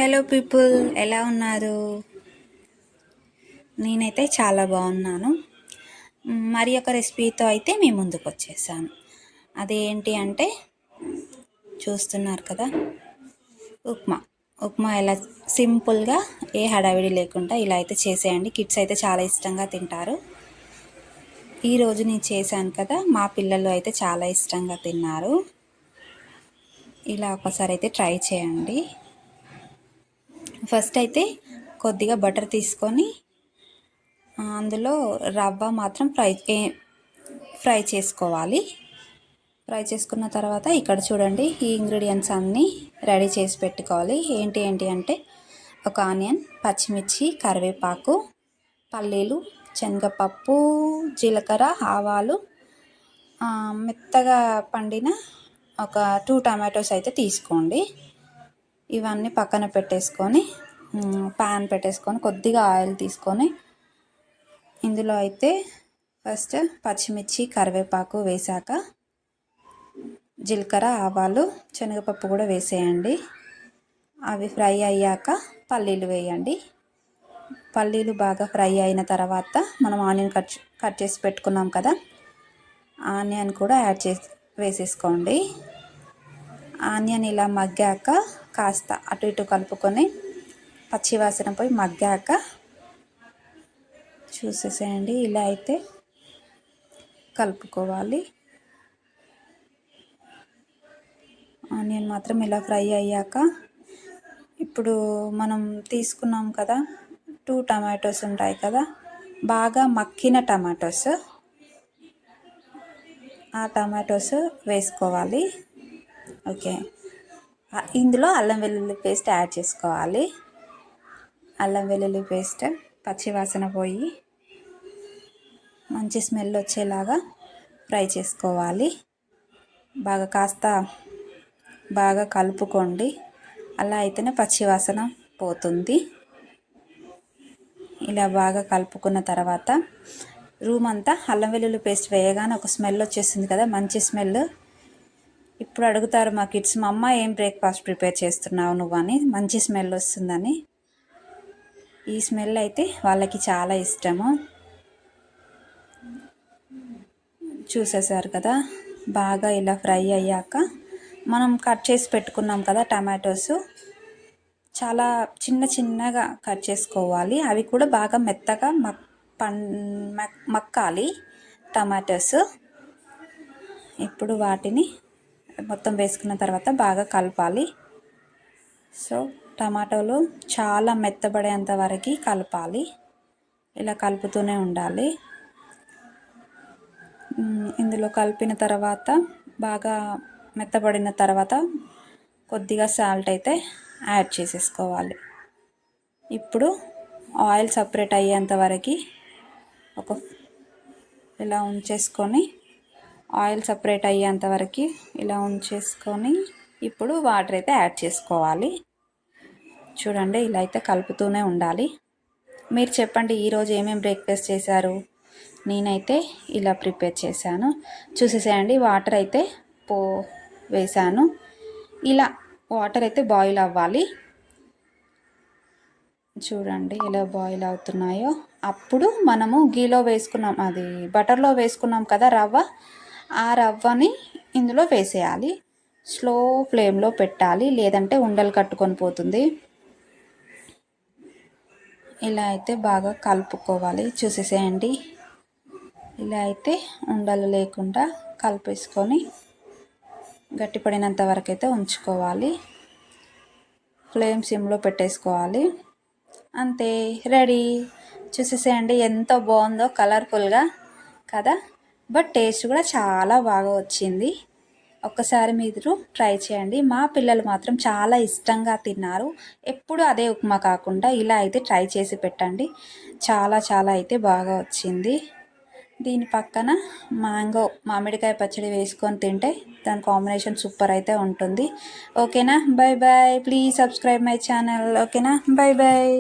Hello people, ఎలా ఉన్నారు? నేనైతే చాలా బాగున్నాను. మరి ఒక రెసిపీతో అయితే మీ ముందుకు వచ్చేసాను. అదేంటి అంటే చూస్తున్నారు కదా, ఉప్మా. ఉప్మా ఎలా సింపుల్గా, ఏ హడావిడి లేకుండా ఇలా అయితే చేసేయండి. కిడ్స్ అయితే చాలా ఇష్టంగా తింటారు. ఈరోజు నేను చేశాను కదా, మా పిల్లలు అయితే చాలా ఇష్టంగా తిన్నారు. ఇలా ఒకసారి అయితే ట్రై చేయండి. ఫస్ట్ అయితే కొద్దిగా బటర్ తీసుకొని అందులో రవ్వ మాత్రం ఫ్రై చేసుకోవాలి. ఫ్రై చేసుకున్న తర్వాత ఇక్కడ చూడండి, ఈ ఇంగ్రీడియంట్స్ అన్నీ రెడీ చేసి పెట్టుకోవాలి. ఏంటి అంటే ఒక ఆనియన్, పచ్చిమిర్చి, కరివేపాకు, పల్లీలు, శనగపప్పు, జీలకర్ర, ఆవాలు, మెత్తగా పండిన ఒక 2 టమాటోస్ అయితే తీసుకోండి. ఇవన్నీ పక్కన పెట్టేసుకొని ప్యాన్ పెట్టేసుకొని కొద్దిగా ఆయిల్ తీసుకొని ఇందులో అయితే ఫస్ట్ పచ్చిమిర్చి, కరివేపాకు వేసాక జీలకర్ర, ఆవాలు, శనగపప్పు కూడా వేసేయండి. అవి ఫ్రై అయ్యాక పల్లీలు వేయండి. పల్లీలు బాగా ఫ్రై అయిన తర్వాత మనం ఆనియన్ కట్ చేసి పెట్టుకున్నాం కదా, ఆనియన్ కూడా వేసేసుకోండి. ఆనియన్ ఇలా మగ్గాక కాస్త అటు ఇటు కలుపుకొని పచ్చివాసన పోయి మగ్గాక చూసేసేయండి. ఇలా అయితే కలుపుకోవాలి. ఆనియన్ మాత్రం ఇలా ఫ్రై అయ్యాక ఇప్పుడు మనం తీసుకున్నాం కదా 2 టమాటోస్ ఉంటాయి కదా, బాగా మక్కిన టమాటోస్, ఆ టమాటోస్ వేసుకోవాలి. ఓకే, ఇందులో అల్లం వెల్లుల్లి పేస్ట్ యాడ్ చేసుకోవాలి. అల్లం వెల్లుల్లి పేస్ట్ పచ్చివాసన పోయి మంచి స్మెల్ వచ్చేలాగా ఫ్రై చేసుకోవాలి. బాగా కలుపుకోండి. అలా అయితేనే పచ్చివాసన పోతుంది. ఇలా బాగా కలుపుకున్న తర్వాత రూమ్ అంతా అల్లం వెల్లుల్లి పేస్ట్ వేయగానే ఒక స్మెల్ వచ్చేస్తుంది కదా, మంచి స్మెల్. ఇప్పుడు అడుగుతారు మా కిడ్స్, మా అమ్మ ఏం బ్రేక్ఫాస్ట్ ప్రిపేర్ చేస్తున్నావు నువ్వు అని, మంచి స్మెల్ వస్తుందని. ఈ స్మెల్ అయితే వాళ్ళకి చాలా ఇష్టము. చూసేసారు కదా, బాగా ఇలా ఫ్రై అయ్యాక మనం కట్ చేసి పెట్టుకున్నాం కదా టమాటోస్, చాలా చిన్నగా కట్ చేసుకోవాలి. అవి కూడా బాగా మెత్తగా మక్కాలి టమాటోస్. ఇప్పుడు వాటిని మొత్తం వేసుకున్న తర్వాత బాగా కలపాలి. సో టమాటోలు చాలా మెత్తబడేంత వరకు కలపాలి. ఇలా కలుపుతూనే ఉండాలి. ఇందులో కలిపిన తర్వాత బాగా మెత్తబడిన తర్వాత కొద్దిగా సాల్ట్ అయితే యాడ్ చేసేసుకోవాలి. ఇప్పుడు ఆయిల్ సపరేట్ అయ్యేంత వరకు ఇలా ఉంచేసుకొని ఆయిల్ సపరేట్ అయ్యేంత వరకు ఇలా ఉంచేసుకొని ఇప్పుడు వాటర్ అయితే యాడ్ చేసుకోవాలి. చూడండి, ఇలా అయితే కలుపుతూనే ఉండాలి. మీరు చెప్పండి, ఈరోజు ఏమేమి బ్రేక్ఫాస్ట్ చేశారు? నేనైతే ఇలా ప్రిపేర్ చేశాను. చూసేసేయండి, వాటర్ అయితే వేసాను. ఇలా వాటర్ అయితే బాయిల్ అవ్వాలి. చూడండి ఎలా బాయిల్ అవుతున్నాయో. అప్పుడు మనము గీలో వేసుకున్నాం, అది బటర్లో వేసుకున్నాం కదా రవ్వ, ఆ రవ్వని ఇందులో వేసేయాలి. స్లో ఫ్లేమ్లో పెట్టాలి, లేదంటే ఉండలు కట్టుకొని పోతుంది. ఇలా అయితే బాగా కలుపుకోవాలి. చూసేసేయండి, ఇలా అయితే ఉండలు లేకుండా కలిపేసుకొని గట్టిపడినంత వరకు అయితే ఉంచుకోవాలి. ఫ్లేమ్ సిమ్లో పెట్టేసుకోవాలి. అంతే, రెడీ. చూసేసేయండి ఎంత బాగుందో, కలర్ఫుల్గా కదా, బట్ టేస్ట్ కూడా చాలా బాగా వచ్చింది. ఒక్కసారి మీరు ట్రై చేయండి. మా పిల్లలు మాత్రం చాలా ఇష్టంగా తిన్నారు. ఎప్పుడు అదే ఉప్మా కాకుండా ఇలా అయితే ట్రై చేసి పెట్టండి. చాలా అయితే బాగా వచ్చింది. దీని పక్కన మామిడికాయ పచ్చడి వేసుకొని తింటే దాని కాంబినేషన్ సూపర్ అయితే ఉంటుంది. ఓకేనా, bye bye. Please subscribe my channel. ఓకేనా, బై బాయ్.